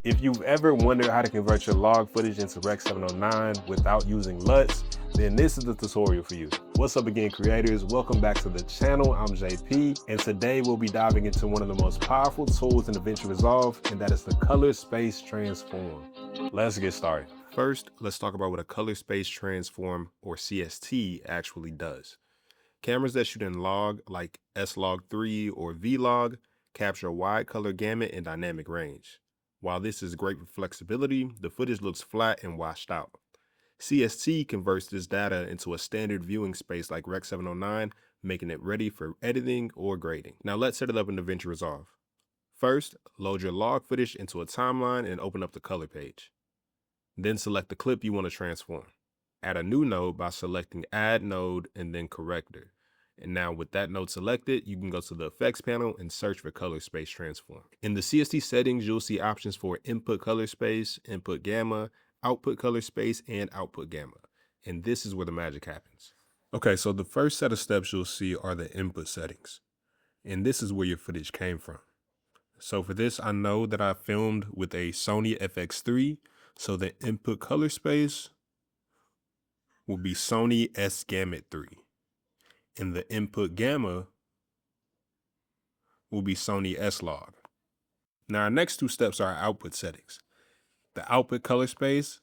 If you've ever wondered how to convert your log footage into Rec. 709 without using LUTs, then this is the tutorial for you. What's up again, creators? Welcome back to the channel. I'm JP, and today we'll be diving into one of the most powerful tools in DaVinci Resolve, and that is the color space transform. Let's get started. First, let's talk about what a color space transform, or CST, actually does. Cameras that shoot in log, like S-Log3 or V-Log, capture a wide color gamut and dynamic range. While this is great for flexibility, the footage looks flat and washed out. CST converts this data into a standard viewing space like Rec. 709, making it ready for editing or grading. Now let's set it up in DaVinci Resolve. First, load your log footage into a timeline and open up the color page. Then select the clip you want to transform. Add a new node by selecting Add Node and then Corrector. And now with that node selected, you can go to the Effects panel and search for Color Space Transform. In the CST settings, you'll see options for Input Color Space, Input Gamma, Output Color Space, and Output Gamma. And this is where the magic happens. Okay, so the first set of steps you'll see are the input settings. And this is where your footage came from. So for this, I know that I filmed with a Sony FX3, so the input color space will be Sony S-Gamut 3. And the input gamma will be Sony S-Log. Now our next two steps are our output settings. The output color space,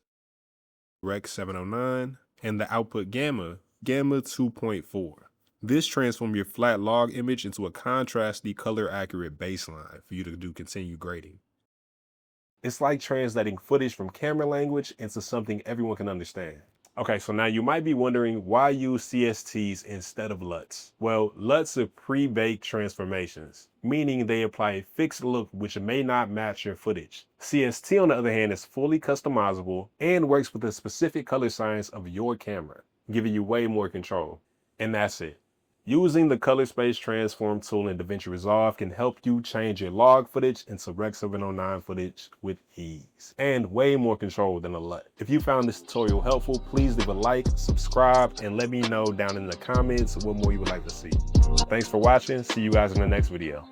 Rec. 709, and the output gamma, Gamma 2.4. This transforms your flat log image into a contrasty, color accurate baseline for you to do continued grading. It's like translating footage from camera language into something everyone can understand. Okay, so now you might be wondering why use CSTs instead of LUTs. Well, LUTs are pre-baked transformations, meaning they apply a fixed look which may not match your footage. CST, on the other hand, is fully customizable and works with the specific color science of your camera, giving you way more control. And that's it. Using the color space transform tool in DaVinci Resolve can help you change your log footage into Rec. 709 footage with ease and way more control than a LUT. If you found this tutorial helpful, please leave a like, subscribe, and let me know down in the comments what more you would like to see. Thanks for watching. See you guys in the next video.